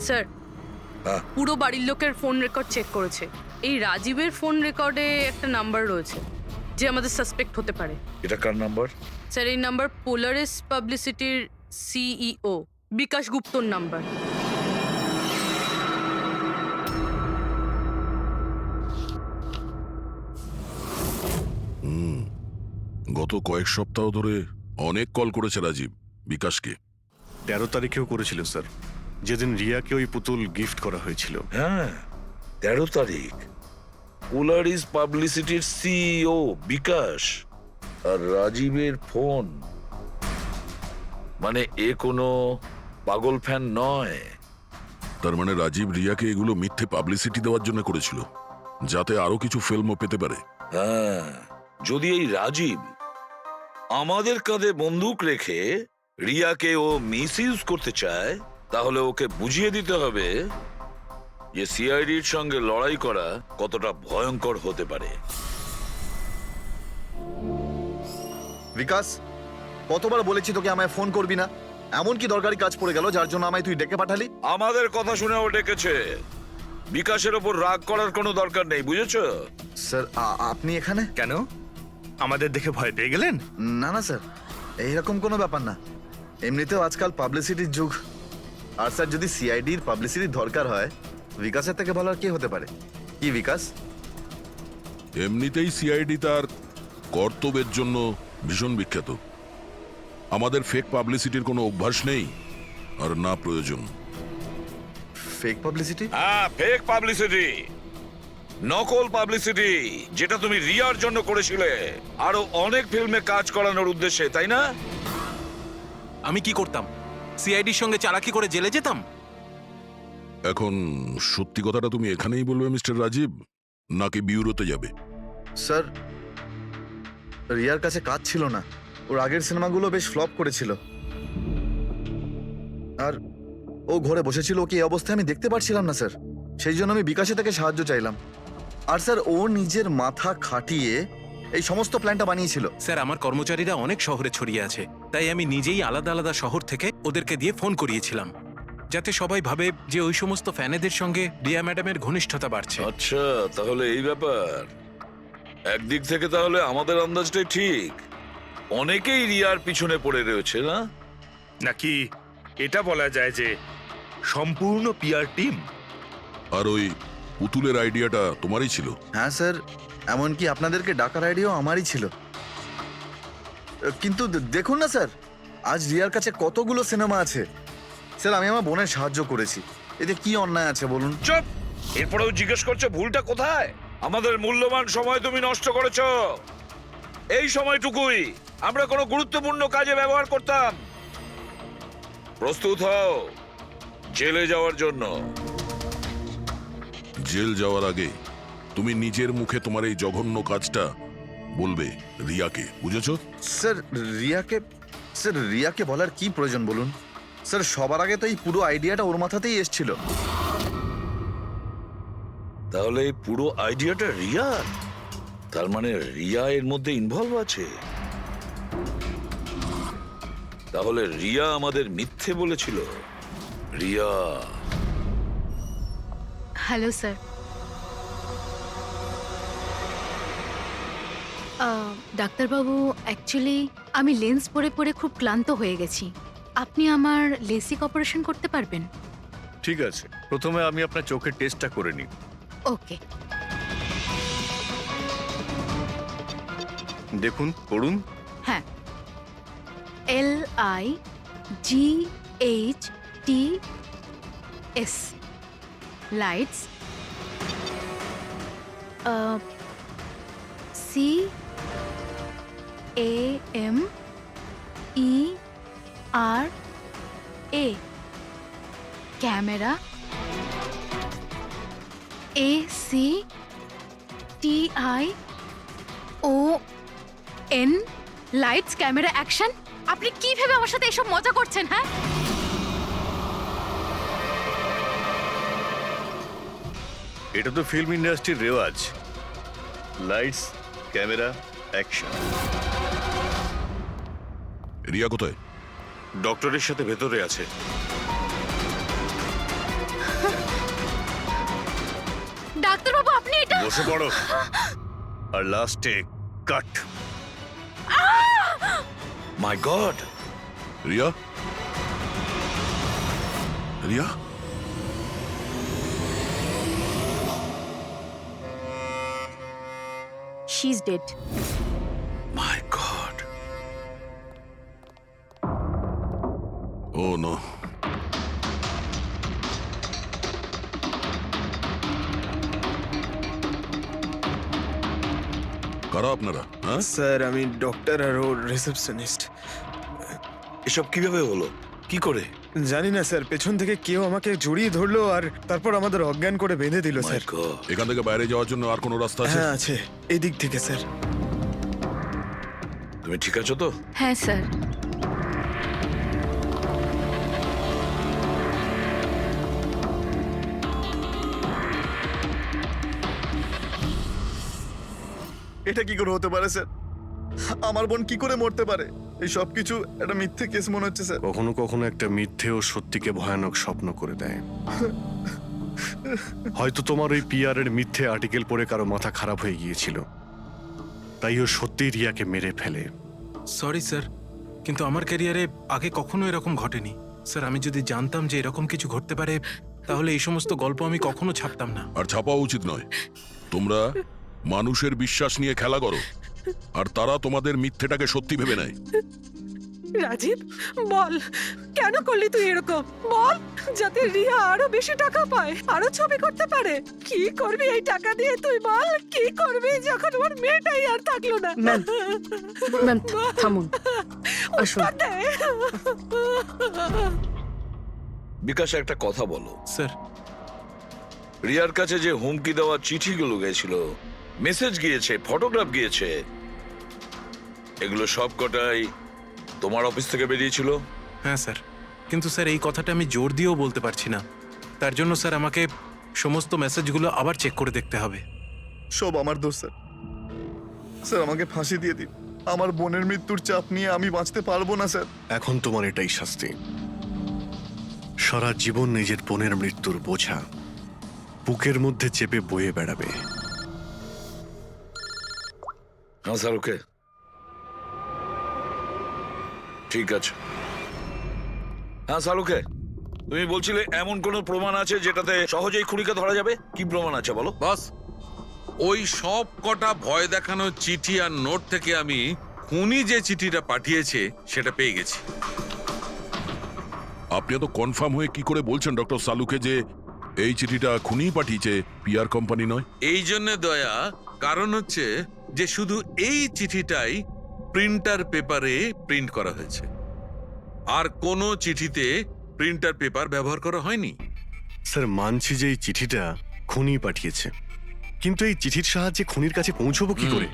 Speaker 4: স্যার,
Speaker 2: হ্যাঁ।
Speaker 4: পুরো বাড়ির লোকের ফোন রেকর্ড চেক করেছে। এই রাজীবের ফোন রেকর্ডে একটা নাম্বার রয়েছে যে আমাদের সাসপেক্ট হতে পারে।
Speaker 2: এটা কার নাম্বার?
Speaker 4: স্যার, এই নাম্বার পোলারিস পাবলিসিটির সিইও বিকাশ গুপ্তর নাম্বার।
Speaker 1: গত কয়েক সপ্তাহ ধরে অনেক কল করেছে রাজীব বিকাশকে।
Speaker 9: 13 তারিখেও করেছিল স্যার, যেদিন রিয়াকে ওই পুতুল গিফট করা হয়েছিল।
Speaker 2: হ্যাঁ, 13 তারিখ। পোলারিস পাবলিসিটির সিইও বিকাশ আর রাজীবের ফোন। মানে এ কোনো পাগল ফ্যান নয়।
Speaker 1: তার মানে রাজীব রিয়াকে এগুলো মিথ্যে পাবলিসিটি দেওয়ার জন্য করেছিল, যাতে আরো কিছু ফিল্মও পেতে পারে।
Speaker 2: হ্যাঁ, যদি এই রাজীব আমাদের কাঁধে বন্দুক রেখে রিয়াকে ও মিসইউজ করতে চায়, তাহলে ওকে বুঝিয়ে দিতে হবে যে সিআইডির সঙ্গে লড়াই করা কতটা ভয়ঙ্কর হতে পারে।
Speaker 12: বিকাশ, কতবার বলেছি তোকে আমায় ফোন করবি না? এমন কি দরকারি কাজ পড়ে গেল যার জন্য আমায় তুই ডেকে পাঠালি?
Speaker 2: আমাদের কথা শুনে ও ডেকেছে। বিকাশের ওপর রাগ করার কোনো দরকার নেই, বুঝেছো?
Speaker 12: স্যার, আপনি এখানে
Speaker 8: কেন, আমাদের দেখে ভয় পেয়ে গেলেন?
Speaker 12: না না স্যার, এইরকম কোনো ব্যাপার না। এমনিতেও আজকাল পাবলিসিটির যুগ। আর স্যার, যদি সিআইডির পাবলিসিটির দরকার হয়, বিকাশের থেকে ভালো আর কে হতে পারে? কি বিকাশ?
Speaker 1: এমনিতেই সিআইডি তার কর্তব্যের জন্য ভীষণ বিখ্যাত। আমাদের ফেক পাবলিসিটির কোনো অভ্যাস নেই, আর না প্রয়োজন।
Speaker 12: Fake publicity?
Speaker 2: হ্যাঁ, ফেক পাবলিসিটি, নকল পাবলিসিটি, যেটা তুমি রিয়ার জন্য করেছিলে আরো অনেক ফিল্মে কাজ করানোর উদ্দেশ্যে, তাই না?
Speaker 14: আমি কি করতাম? সিআইডির সঙ্গে চালাকি করে জেলে যেতাম।
Speaker 1: এখন সত্যি কথাটা তুমি এখানেই বলবে মিস্টার রাজীব, নাকি বিউরোতে যাবে?
Speaker 12: স্যার, রিয়ার কাছে কাজ ছিল না। ওর আগের সিনেমাগুলো বেশ ফ্লপ করেছিল, আর ও ঘরে বসেছিল। ওকে এই অবস্থায় আমি দেখতে পারছিলাম না স্যার, সেই জন্য আমি বিকাশে থেকে সাহায্য চাইলাম। আর স্যার, ও নিজের মাথা খাটিয়ে এই সমস্ত প্ল্যানটা বানিয়েছিল।
Speaker 14: স্যার, আমার কর্মচারীরা অনেক শহরে ছড়িয়ে আছে, তাই আমি নিজেই আলাদা আলাদা শহর থেকে ওদেরকে দিয়ে ফোন করিয়েছিলাম, যাতে সবাই ভাবে যে ওই সমস্ত ফ্যানেদের সঙ্গে রিয়া ম্যাডামের ঘনিষ্ঠতা বাড়ছে।
Speaker 2: আচ্ছা, তাহলে এই ব্যাপার। একদিক থেকে তাহলে আমাদের আন্দাজটাই ঠিক, অনেকেই রিয়ার পিছনে পড়ে রয়েছে, না?
Speaker 8: নাকি এটা বলা যায় যে সম্পূর্ণ পিআর টিম?
Speaker 1: আর ওই পুতুলের আইডিয়াটা তোমারই ছিল?
Speaker 12: হ্যাঁ স্যার, এমনকি আপনাদেরকে ডাকার আইডিয়াও আমারই ছিল। কিন্তু দেখুন না স্যার, আজ রিয়ার কাছে কতগুলো সিনেমা আছে। স্যার, আমি আমার বোনের সাহায্য করেছি, এতে কি অন্যায় আছে বলুন?
Speaker 2: চুপ! এরপরেও জিজ্ঞেস করছো ভুলটা কোথায়? আমাদের মূল্যবান সময় তুমি নষ্ট করেছো। এই সময়টুকুই আমরা কোনো গুরুত্বপূর্ণ কাজে ব্যবহার করতাম। প্রস্তুত হও জেলে যাওয়ার জন্য।
Speaker 1: জেল যাওয়ার আগে তুমি নিজের মুখে তোমার এই জঘন্য কাজটা বলবে রিয়াকে, বুঝেছো?
Speaker 12: স্যার, রিয়াকে বলার কি প্রয়োজন বলুন? স্যার, সবার আগে তো এই পুরো আইডিয়াটা ওর মাথাতেই এসেছিল।
Speaker 2: তাহলে এই পুরো আইডিয়াটা রিয়ার? তার মানে রিয়া এর মধ্যে ইনভলভ আছে। তাহলে রিয়া আমাদের মিথ্যে বলেছিল। রিয়া।
Speaker 3: Hello sir. ডাক্তারবাবু, অ্যাকচুয়ালি আমি লেন্স পরে পরে খুব ক্লান্ত হয়ে গেছি। আপনি আমার লেসিক অপারেশন করতে পারবেন?
Speaker 6: ঠিক আছে, প্রথমে আমি আপনার চোখের টেস্টটা করে নিই।
Speaker 3: ওকে।
Speaker 6: দেখুন, পড়ুন।
Speaker 3: হ্যাঁ, LIGHTS lights, CAMERA camera, ACTION lights, camera, action. আপনি কি ভেবে আমার সাথে এসব মজা করছেন? হ্যাঁ,
Speaker 6: এটা তো ফিল্ম ইন্ডাস্ট্রির রেওয়াজ। Lights, camera, action.
Speaker 1: রিয়া কোথায়?
Speaker 10: ডক্টরের সাথে ভেতরে আছে।
Speaker 3: ডাক্তারবাবু আপনি এটা
Speaker 6: বসে পড়ো। আর লাস্টে cut.
Speaker 2: My god!
Speaker 1: Riya? Riya?
Speaker 3: She is dead.
Speaker 2: My god!
Speaker 1: Oh no. কারা আপনারা? হ্যাঁ,
Speaker 5: স্যার আমি ডক্টর আর ওর রিসেপশনিস্ট।
Speaker 2: এসব কিভাবে হলো? কি করে?
Speaker 5: জানি না স্যার, পেছন থেকে কেউ আমাকে জড়িয়ে ধরলো আর তারপর আমাদের অজ্ঞান করে বেঁধে দিল
Speaker 2: মাই
Speaker 5: স্যার।
Speaker 2: গড!
Speaker 1: এখান থেকে বাইরে যাওয়ার জন্য আর কোনো রাস্তা আছে?
Speaker 5: হ্যাঁ আছে, এদিক থেকে স্যার।
Speaker 2: তুমি ঠিক আছো তো?
Speaker 3: হ্যাঁ স্যার।
Speaker 12: এটা কি করে হতে পারে স্যার? আমার বোন কি করে মরতে পারে? এই সব কিছু একটা মিথ্যে কেস মনে হচ্ছে স্যার।
Speaker 9: কখনো কখনো একটা মিথ্যেও সত্যিকে ভয়ানক স্বপ্ন করে দেয়। হয়তো তোমার ওই পিআর এর মিথ্যে আর্টিকেল পড়ে কারো মাথা খারাপ হয়ে গিয়েছিল, তাই ও সত্যিই রিয়াকে মেরে ফেলে।
Speaker 14: সরি স্যার, কিন্তু আমার ক্যারিয়ারে আগে কখনো এরকম ঘটেনি। স্যার, আমি যদি জানতাম যে এরকম কিছু ঘটতে পারে তাহলে এই সমস্ত গল্প আমি কখনো ছাপতাম না।
Speaker 1: আর ছাপাও উচিত নয়। তোমরা মানুষের বিশ্বাস নিয়ে খেলা করো আর তারা তোমাদের মিথ্যেটাকে সত্যি ভেবে নেয়।
Speaker 11: রাজীব বল, কেন করলি তুই এরকম? বল, যাতে রিয়া আরো বেশি টাকা পায়, আরো ছবি করতে পারে। কি করবি এই টাকা দিয়ে তুই বল? কি করবি যখন ওর মেয়েটাই আর থাকলো না?
Speaker 4: ম্যাম থামুন, আসুন।
Speaker 11: উত্তর দে।
Speaker 2: বিকাশ, একটা কথা বলো।
Speaker 14: স্যার,
Speaker 2: রিয়ার কাছে যে হুমকি দেওয়া চিঠিগুলো গেছিল, মেসেজ গিয়েছে, ফটোগ্রাফ গিয়েছে, এগুলো সব কটাই তোমার অফিস থেকে বেরিয়েছিল?
Speaker 14: হ্যাঁ স্যার, কিন্তু স্যার এই কথাটা আমি জোর দিয়েও বলতে পারছি না। তার জন্য স্যার আমাকে সমস্ত মেসেজগুলো আবার চেক করে দেখতে হবে।
Speaker 12: সব আমার দোষ স্যার। স্যার আমাকে ফাঁসি দিয়ে দিন। আমার বোনের মৃত্যুর চাপ নিয়ে আমি বাঁচতে পারবো না স্যার।
Speaker 9: এখন তোমার এটাই শাস্তি। সারা জীবন নিজের বোনের মৃত্যুর বোঝা বুকের মধ্যে চেপে বয়ে বেড়াবে।
Speaker 2: হ্যাঁ স্যার, ওকে, ঠিক আছে। হ্যাঁ স্যার, ওকে। তুমি বলছিলে এমন কোনো প্রমাণ আছে যেটাতে সহজেই খুনিকে ধরা যাবে? কি প্রমাণ আছে বলো?
Speaker 10: বস, ওই সব কটা ভয় দেখানো চিঠি আর নোট থেকে আমি খুনি যে চিঠিটা পাঠিয়েছে সেটা পেয়ে গেছি।
Speaker 1: আপনি এত কনফার্ম হয়ে কি করে বলছেন ডক্টর সালুকে যে এই চিঠিটা খুনিই পাঠিয়েছে, পিআর কোম্পানি নয়?
Speaker 10: এই জন্য দয়া, কারণ হচ্ছে যে শুধু এই চিঠিটাই প্রিন্টার পেপারে প্রিন্ট করা হয়েছে, আর কোনো চিঠিতে প্রিন্টার পেপার ব্যবহার করা হয়নি।
Speaker 9: স্যার, মানছি যে এই চিঠিটা খুনি পাঠিয়েছে, কিন্তু এই চিঠির সাহায্যে খুনির কাছে পৌঁছবো কি করে?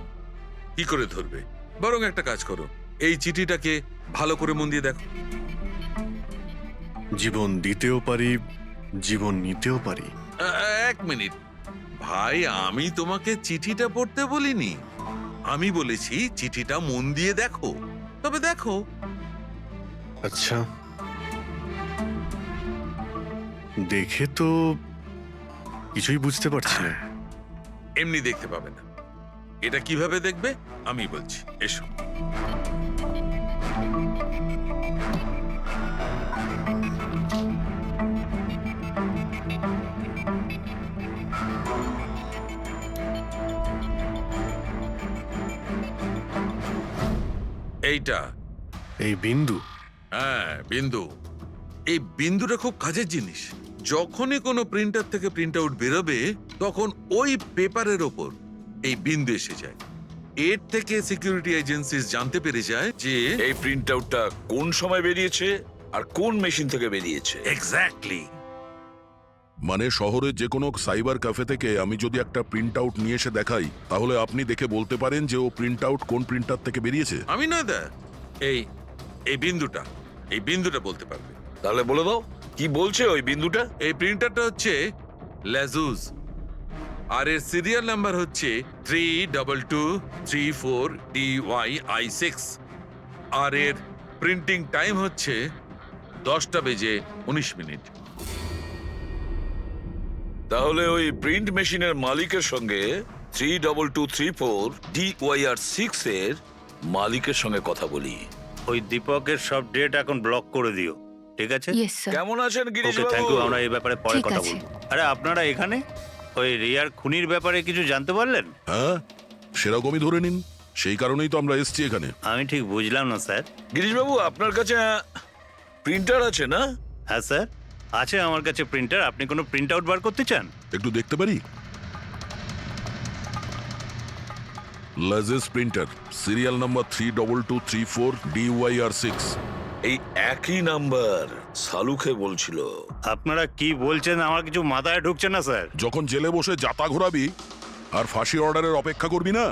Speaker 10: কি করে ধরবে? বরং একটা কাজ করো, এই চিঠিটাকে ভালো করে মন দিয়ে দেখো।
Speaker 9: জীবন দিতেও পারি, জীবন নিতেও পারি।
Speaker 10: এক মিনিট ভাই, আমি তোমাকে চিঠিটা পড়তে বলিনি, আমি বলেছি চিঠিটা মন দিয়ে দেখো। তবে দেখো।
Speaker 9: আচ্ছা, দেখে তো কিছুই বুঝতে পারছি না।
Speaker 10: এমনি দেখতে পাবে না, এটা কিভাবে দেখবে আমি বলছি, এসো। এইটা,
Speaker 9: এই বিন্দু?
Speaker 10: হ্যাঁ বিন্দু। এই বিন্দুটা খুব কাজের জিনিস। যখনই কোনো প্রিন্টার থেকে প্রিন্ট আউট বেরোবে তখন ওই পেপারের ওপর এই বিন্দু এসে যায়। এর থেকে সিকিউরিটি এজেন্সিস জানতে পেরে যায় যে
Speaker 2: এই প্রিন্ট আউটটা কোন সময় বেরিয়েছে আর কোন মেশিন থেকে বেরিয়েছে।
Speaker 10: এক্স্যাক্টলি।
Speaker 1: মানে শহরের যে কোনো সাইবার ক্যাফে থেকে আমি যদি একটা প্রিন্ট আউট নিয়ে এসে দেখাই, তাহলে আপনি দেখে বলতে পারেন যে ও প্রিন্ট আউট কোন প্রিন্টার থেকে বেরিয়েছে?
Speaker 10: আমি না দা, এই বিন্দুটা বলতে পারবে।
Speaker 2: তাহলে বলে দাও কি বলছে ওই বিন্দুটা।
Speaker 10: এই প্রিন্টারটা হচ্ছে ল্যাজুস, আর এর সিরিয়াল নাম্বার হচ্ছে 32234DYI6, আর এর প্রিন্টিং টাইম হচ্ছে 10:19।
Speaker 2: তাহলে ওই প্রিন্ট মেশিনের মালিকের সঙ্গে 32234DYR6 এর মালিকের সঙ্গে কথা বলি।
Speaker 7: ওই দীপকের সব ডেট এখন ব্লক করে দিও, ঠিক আছে?
Speaker 13: Yes sir.
Speaker 2: কেমন আছেন গিরিশ
Speaker 7: ওকে, থ্যাংক
Speaker 2: বাবু?
Speaker 7: ইউ। আমরা এই ব্যাপারে পরে
Speaker 13: ঠিক
Speaker 7: কথা
Speaker 13: আছে।
Speaker 7: বলবো। আরে আপনারা এখানে ওই রিয়ার খুনির ব্যাপারে কিছু জানতে পারলেন?
Speaker 1: হ্যাঁ, সেরকমই ধরে নিন। সেই কারণেই তো আমরা এসেছি এখানে।
Speaker 7: আমি ঠিক বুঝলাম না স্যার।
Speaker 2: গিরিশ বাবু, আপনার কাছে প্রিন্টার আছে না?
Speaker 7: হ্যাঁ স্যার, আছে আমার কাছে প্রিন্টার। আপনি কোনো প্রিন্ট আউট বার করতে চান?
Speaker 1: একটু দেখতে পারি? লাজেস প্রিন্টার, সিরিয়াল নাম্বার 32234DYR6।
Speaker 2: এই একই নাম্বার সালুকে বলছিল।
Speaker 7: আপনারা কি বলছেন আমার কিছু মাথায় ঢুকছে না স্যার।
Speaker 1: যখন জেলে বসে জাতা ঘোরাবি আর ফাঁসি অর্ডারের অপেক্ষা করবি না,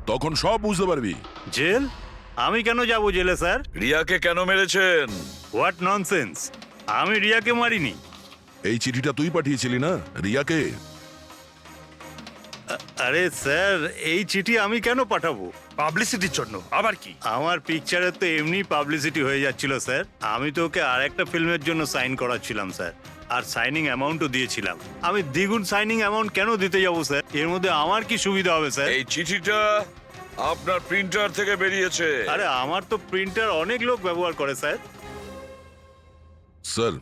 Speaker 1: তখন সব বুঝতে পারবি।
Speaker 7: জেল? আমি কেন যাব জেলে স্যার?
Speaker 2: রিয়াকে কেন মেরেছেন?
Speaker 7: What nonsense! আমি রিয়াকে মারিনি।
Speaker 1: এই চিঠিটা তুই পাঠিয়েছিলি না রিয়াকে?
Speaker 7: আরে স্যার, এই চিঠি আমি কেন পাঠাবো?
Speaker 8: পাবলিসিটির জন্য আবার কি?
Speaker 7: আমার পিকচারের তো এমনি পাবলিসিটি হয়ে যাচ্ছিল স্যার। আমি তো ওকে আর একটা ফিল্মের জন্য সাইন করাচ্ছিলাম স্যার, আর সাইনিং অ্যামাউন্টও দিয়েছিলাম। আমি দ্বিগুণ সাইনিং অ্যামাউন্ট কেন দিতে যাবো স্যার? এর মধ্যে আমার কি সুবিধা হবে স্যার?
Speaker 2: এই চিঠিটা আপনার প্রিন্টার থেকে বেরিয়েছে।
Speaker 7: আরে আমার তো প্রিন্টার অনেক লোক ব্যবহার করে স্যার।
Speaker 1: স্যার,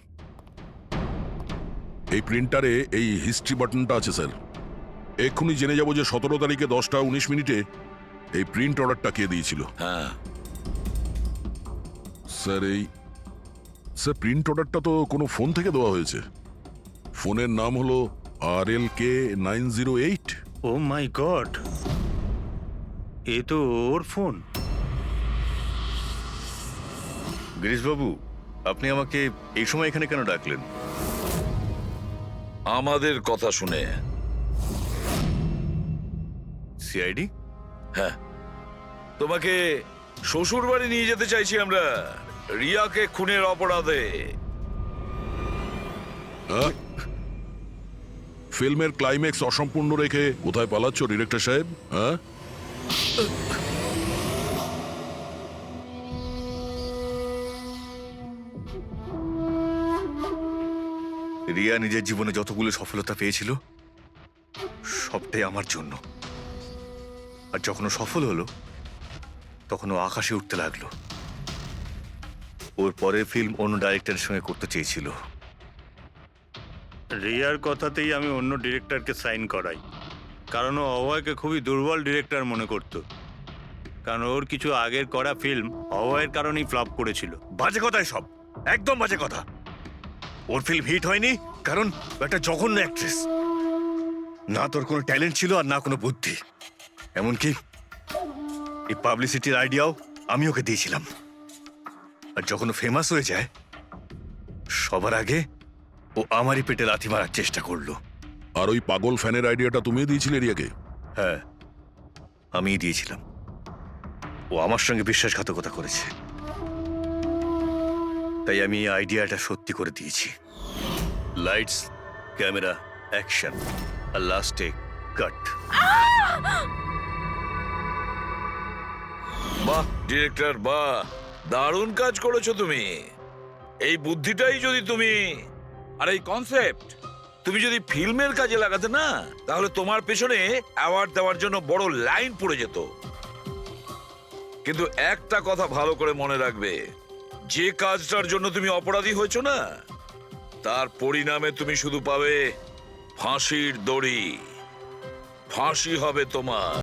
Speaker 1: এই প্রিন্টারে এই হিস্ট্রি বাটনটা আছে স্যার। এক্ষুনি জেনে যাব যে 17 তারিখে 10:19 এই প্রিন্ট অর্ডারটা কে দিয়েছিল।
Speaker 2: হ্যাঁ
Speaker 1: স্যার, প্রিন্ট অর্ডারটা তো কোনো ফোন থেকে দেওয়া হয়েছে। ফোনের নাম হলো RLK908।
Speaker 7: ও মাই গড, এ তো ওর ফোন।
Speaker 8: গিরিশবাবু, আপনি আমাকে এই সময় এখানে কেন ডাকলেন?
Speaker 2: আমাদের কথা শুনে।
Speaker 8: সিআইডি?
Speaker 2: হ্যাঁ, তোমাকে শ্বশুর বাড়ি নিয়ে যেতে চাইছি আমরা, রিয়াকে খুনের অপরাধে।
Speaker 1: হ্যাঁ? ফিল্মের ক্লাইম্যাক্স অসম্পূর্ণ রেখে কোথায় পালাচ্ছ ডিরেক্টর সাহেব? হ্যাঁ,
Speaker 8: রিয়া নিজের জীবনে যতগুলো সফলতা পেয়েছিল সবটাই আমার জন্য। আর যখন ও সফল হলো তখন ও আকাশে উঠতে লাগলো। ওর পরের ফিল্ম অন্য ডাইরেক্টরের সঙ্গে করতে চেয়েছিল।
Speaker 7: রিয়ার কথাতেই আমি অন্য ডিরেক্টরকে সাইন করাই, কারণ ও অভয়কে খুবই দুর্বল ডিরেক্টর মনে করত। কারণ ওর কিছু আগের করা ফিল্ম অভয়ের কারণেই ফ্লপ করেছিল।
Speaker 8: বাজে কথা সব, একদম বাজে কথা। ওর ফিল্ম হিট হয়নি কারণ ও একটা জঘন্য অ্যাক্ট্রেস। না তোর কোনো ট্যালেন্ট ছিল আর না কোনো বুদ্ধি। এমনকি এই পাবলিসিটির আইডিয়াও আমি ওকে দিয়েছিলাম। আর যখন ও ফেমাস হয়ে যায় সবার আগে ও আমারই পেটে লাথি মারার চেষ্টা করলো।
Speaker 1: আর ওই পাগল ফ্যানের আইডিয়াটা তুমি দিয়েছিলে রিয়াকে?
Speaker 8: হ্যাঁ, আমিই দিয়েছিলাম। ও আমার সঙ্গে বিশ্বাসঘাতকতা করেছে, তাই আমি এই আইডিয়াটা সত্যি করে দিয়েছি। লাইটস, ক্যামেরা, অ্যাকশন, আর লাস্টে কাট।
Speaker 2: বাহ ডিরেক্টর, বাহ, দারুণ কাজ করেছো তুমি। এই বুদ্ধিটাই যদি তুমি,
Speaker 10: আর এই কনসেপ্ট
Speaker 2: তুমি যদি ফিল্মের কাজে লাগাতে না, তাহলে তোমার পেছনে অ্যাওয়ার্ড দেওয়ার জন্য বড় লাইন পড়ে যেত। কিন্তু একটা কথা ভালো করে মনে রাখবে, যে কাজটার জন্য তুমি অপরাধী হয়েছো না, তার পরিণামে তুমি শুধু পাবে ফাঁসির দড়ি। ফাঁসি হবে তোমার।